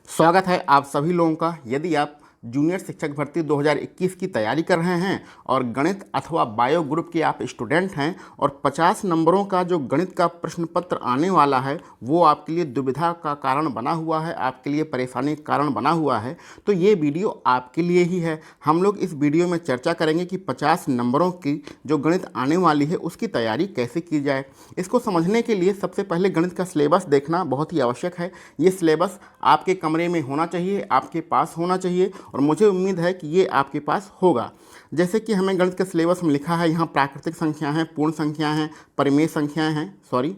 स्वागत है आप सभी लोगों का। यदि आप जूनियर शिक्षक भर्ती 2021 की तैयारी कर रहे हैं और गणित अथवा बायो ग्रुप के आप स्टूडेंट हैं और 50 नंबरों का जो गणित का प्रश्न पत्र आने वाला है वो आपके लिए दुविधा का कारण बना हुआ है, आपके लिए परेशानी का कारण बना हुआ है, तो ये वीडियो आपके लिए ही है। हम लोग इस वीडियो में चर्चा करेंगे कि 50 नंबरों की जो गणित आने वाली है उसकी तैयारी कैसे की जाए। इसको समझने के लिए सबसे पहले गणित का सिलेबस देखना बहुत ही आवश्यक है। ये सिलेबस आपके कमरे में होना चाहिए, आपके पास होना चाहिए और मुझे उम्मीद है कि ये आपके पास होगा। जैसे कि हमें गणित के सिलेबस में लिखा है, यहाँ प्राकृतिक संख्या हैं, पूर्ण संख्या हैं, परिमेय संख्याएं हैं,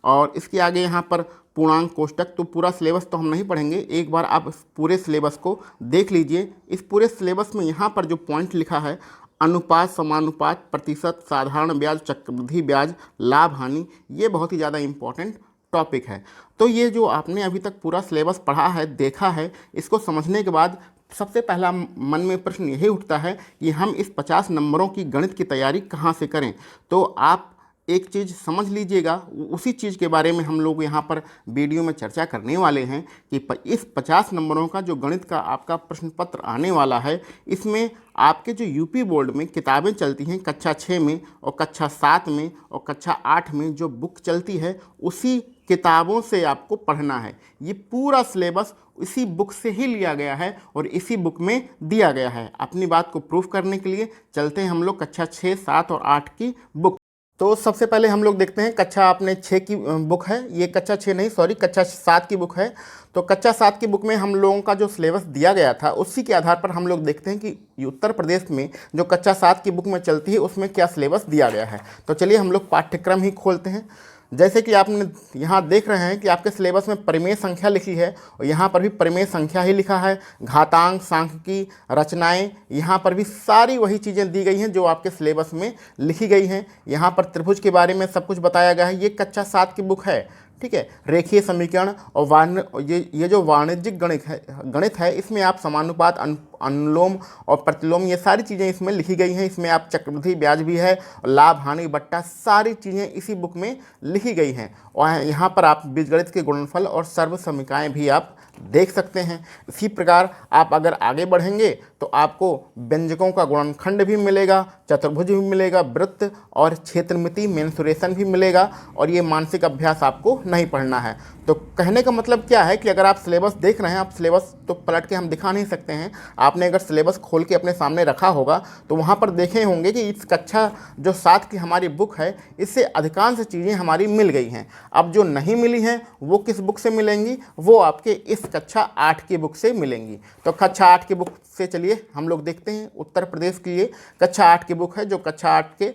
और इसके आगे यहाँ पर पूर्णांक कोष्टक। तो पूरा सिलेबस तो हम नहीं पढ़ेंगे, एक बार आप इस पूरे सिलेबस को देख लीजिए। इस पूरे सिलेबस में यहाँ पर जो पॉइंट लिखा है, अनुपात, समानुपात, प्रतिशत, साधारण ब्याज, चक्रवृद्धि ब्याज, लाभ हानि, ये बहुत ही ज़्यादा इम्पोर्टेंट टॉपिक है। तो ये जो आपने अभी तक पूरा सिलेबस पढ़ा है, देखा है, इसको समझने के बाद सबसे पहला मन में प्रश्न यही उठता है कि हम इस 50 नंबरों की गणित की तैयारी कहाँ से करें। तो आप एक चीज़ समझ लीजिएगा, उसी चीज़ के बारे में हम लोग यहाँ पर वीडियो में चर्चा करने वाले हैं कि इस 50 नंबरों का जो गणित का आपका प्रश्न पत्र आने वाला है, इसमें आपके जो यूपी बोर्ड में किताबें चलती हैं कक्षा 6 में और कक्षा 7 में और कक्षा 8 में जो बुक चलती है, उसी किताबों से आपको पढ़ना है। ये पूरा सिलेबस इसी बुक से ही लिया गया है और इसी बुक में दिया गया है। अपनी बात को प्रूफ करने के लिए चलते हैं हम लोग कक्षा 6, 7 और 8 की बुक। तो सबसे पहले हम लोग देखते हैं कक्षा आपने 6 की बुक है, ये कक्षा 6 नहीं, सॉरी, कक्षा 7 की बुक है। तो कक्षा 7 की बुक में हम लोगों का जो सिलेबस दिया गया था उसी के आधार पर हम लोग देखते हैं कि उत्तर प्रदेश में जो कक्षा 7 की बुक में चलती है उसमें क्या सिलेबस दिया गया है। तो चलिए हम लोग पाठ्यक्रम ही खोलते हैं। जैसे कि आपने यहाँ देख रहे हैं कि आपके सिलेबस में परिमेय संख्या लिखी है और यहाँ पर भी परिमेय संख्या ही लिखा है। घातांक, सांख्यिकी, रचनाएं, यहाँ पर भी सारी वही चीज़ें दी गई हैं जो आपके सिलेबस में लिखी गई हैं। यहाँ पर त्रिभुज के बारे में सब कुछ बताया गया है। ये कक्षा 7 की बुक है, ठीक है। रेखीय समीकरण और ये जो वाणिज्यिक गणित है इसमें आप समानुपात, अनुलोम और प्रतिलोम, ये सारी चीज़ें इसमें लिखी गई हैं। इसमें आप चक्रवृद्धि ब्याज भी है, लाभ हानि बट्टा, सारी चीज़ें इसी बुक में लिखी गई हैं। और यहाँ पर आप बीजगणित के गुणनफल और सर्व समीकरणाएँ भी आप देख सकते हैं। इसी प्रकार आप अगर आगे बढ़ेंगे तो आपको व्यंजकों का गुणनखंड भी मिलेगा, चतुर्भुज भी मिलेगा, वृत्त और क्षेत्रमिति मेंसुरेशन भी मिलेगा। और ये मानसिक अभ्यास आपको नहीं पढ़ना है। तो कहने का मतलब क्या है कि अगर आप सिलेबस देख रहे हैं, आप सिलेबस तो पलट के हम दिखा नहीं सकते हैं, आपने अगर सिलेबस खोल के अपने सामने रखा होगा तो वहाँ पर देखे होंगे कि इस कक्षा जो 7 की हमारी बुक है इससे अधिकांश चीज़ें हमारी मिल गई हैं। अब जो नहीं मिली हैं वो किस बुक से मिलेंगी, वो आपके इस कक्षा 8 की बुक से मिलेंगी। तो कक्षा 8 की बुक से चलिए हम लोग देखते हैं। उत्तर प्रदेश के लिए कक्षा 8 की बुक है जो कक्षा 8 के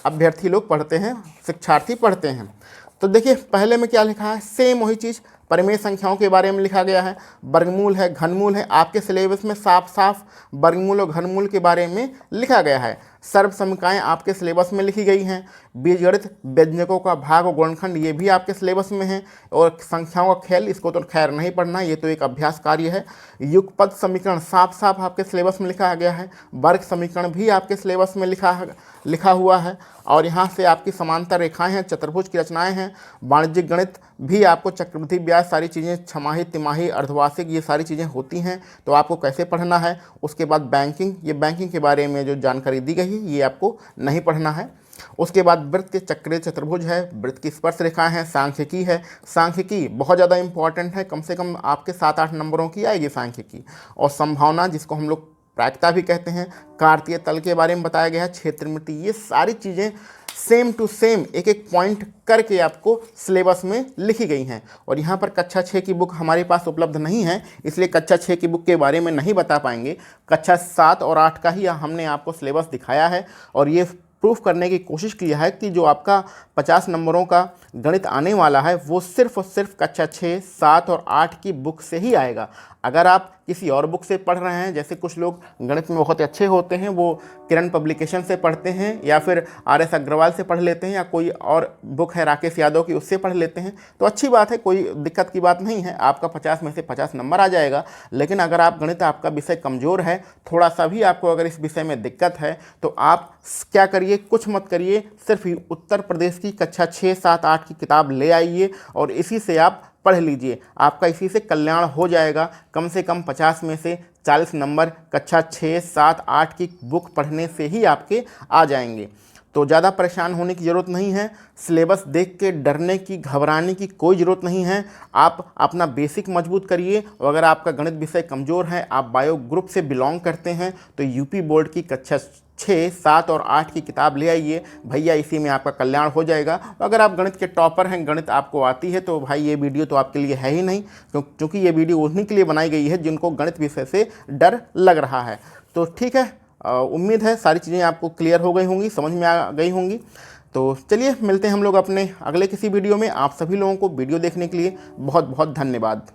अभ्यर्थी लोग पढ़ते हैं, शिक्षार्थी पढ़ते हैं। तो देखिए पहले में क्या लिखा है, सेम वही चीज़ परिमेय संख्याओं के बारे में लिखा गया है। वर्गमूल है, घनमूल है, आपके सिलेबस में साफ साफ वर्गमूल और घनमूल के बारे में लिखा गया है। सर्व समीकरणाएँ आपके सिलेबस में लिखी गई हैं। बीजगणित, व्यंजकों का भाग और गुणनखंड, ये भी आपके सिलेबस में है। और संख्याओं का खेल, इसको तो खैर नहीं पढ़ना, ये तो एक अभ्यास कार्य है। युगपद समीकरण साफ साफ आपके सिलेबस में लिखा गया है। वर्ग समीकरण भी आपके सिलेबस में लिखा हुआ है। और यहाँ से आपकी समांतर रेखाएं हैं, चतुर्भुज की रचनाएं हैं। वाणिज्यिक गणित भी आपको चक्रवृद्धि ब्याज, सारी चीज़ें, छमाही, तिमाही, अर्धवार्षिक, ये सारी चीज़ें होती हैं। तो आपको कैसे पढ़ना है। उसके बाद बैंकिंग, ये बैंकिंग के बारे में जो जानकारी दी गई है ये आपको नहीं पढ़ना है। उसके बाद वृत्त, चक्रीय चतुर्भुज है, वृत्त की स्पर्श रेखाएं हैं, सांख्यिकी है। सांख्यिकी बहुत ज़्यादा इंपॉर्टेंट है, कम से कम आपके 7-8 नंबरों की आएगी सांख्यिकी। और संभावना, जिसको हम लोग प्रायिकता भी कहते हैं, कार्तीय तल के बारे में बताया गया है, क्षेत्रमिति, ये सारी चीज़ें सेम टू सेम एक एक पॉइंट करके आपको सिलेबस में लिखी गई हैं। और यहाँ पर कक्षा 6 की बुक हमारे पास उपलब्ध नहीं है, इसलिए कक्षा 6 की बुक के बारे में नहीं बता पाएंगे। कक्षा 7 और 8 का ही हमने आपको सिलेबस दिखाया है और ये प्रूफ करने की कोशिश की है कि जो आपका 50 नंबरों का गणित आने वाला है वो सिर्फ और सिर्फ कक्षा 6, 7 और 8 की बुक से ही आएगा। अगर आप किसी और बुक से पढ़ रहे हैं, जैसे कुछ लोग गणित में बहुत अच्छे होते हैं, वो किरण पब्लिकेशन से पढ़ते हैं या फिर RS अग्रवाल से पढ़ लेते हैं या कोई और बुक है राकेश यादव की, उससे पढ़ लेते हैं, तो अच्छी बात है, कोई दिक्कत की बात नहीं है, आपका 50 में से 50 नंबर आ जाएगा। लेकिन अगर आप गणित, आपका विषय कमज़ोर है, थोड़ा सा भी आपको अगर इस विषय में दिक्कत है, तो आप क्या करिए, कुछ मत करिए, सिर्फ उत्तर प्रदेश की कक्षा 6, 7, 8 की किताब ले आइए और इसी से आप पढ़ लीजिए, आपका इसी से कल्याण हो जाएगा। कम से कम 50 में से 40 नंबर कक्षा 6, 7, 8 की बुक पढ़ने से ही आपके आ जाएंगे। तो ज़्यादा परेशान होने की ज़रूरत नहीं है, सिलेबस देख के डरने की, घबराने की कोई ज़रूरत नहीं है। आप अपना बेसिक मजबूत करिए, और अगर आपका गणित विषय कमज़ोर है, आप बायो ग्रुप से बिलोंग करते हैं, तो यूपी बोर्ड की कक्षा 6, 7 और 8 की किताब ले आइए भैया, इसी में आपका कल्याण हो जाएगा। अगर आप गणित के टॉपर हैं, गणित आपको आती है, तो भाई ये वीडियो तो आपके लिए है ही नहीं, क्योंकि ये वीडियो उन्हीं के लिए बनाई गई है जिनको गणित विषय से डर लग रहा है। तो ठीक है, उम्मीद है सारी चीज़ें आपको क्लियर हो गई होंगी, समझ में आ गई होंगी। तो चलिए मिलते हैं हम लोग अपने अगले किसी वीडियो में। आप सभी लोगों को वीडियो देखने के लिए बहुत बहुत धन्यवाद।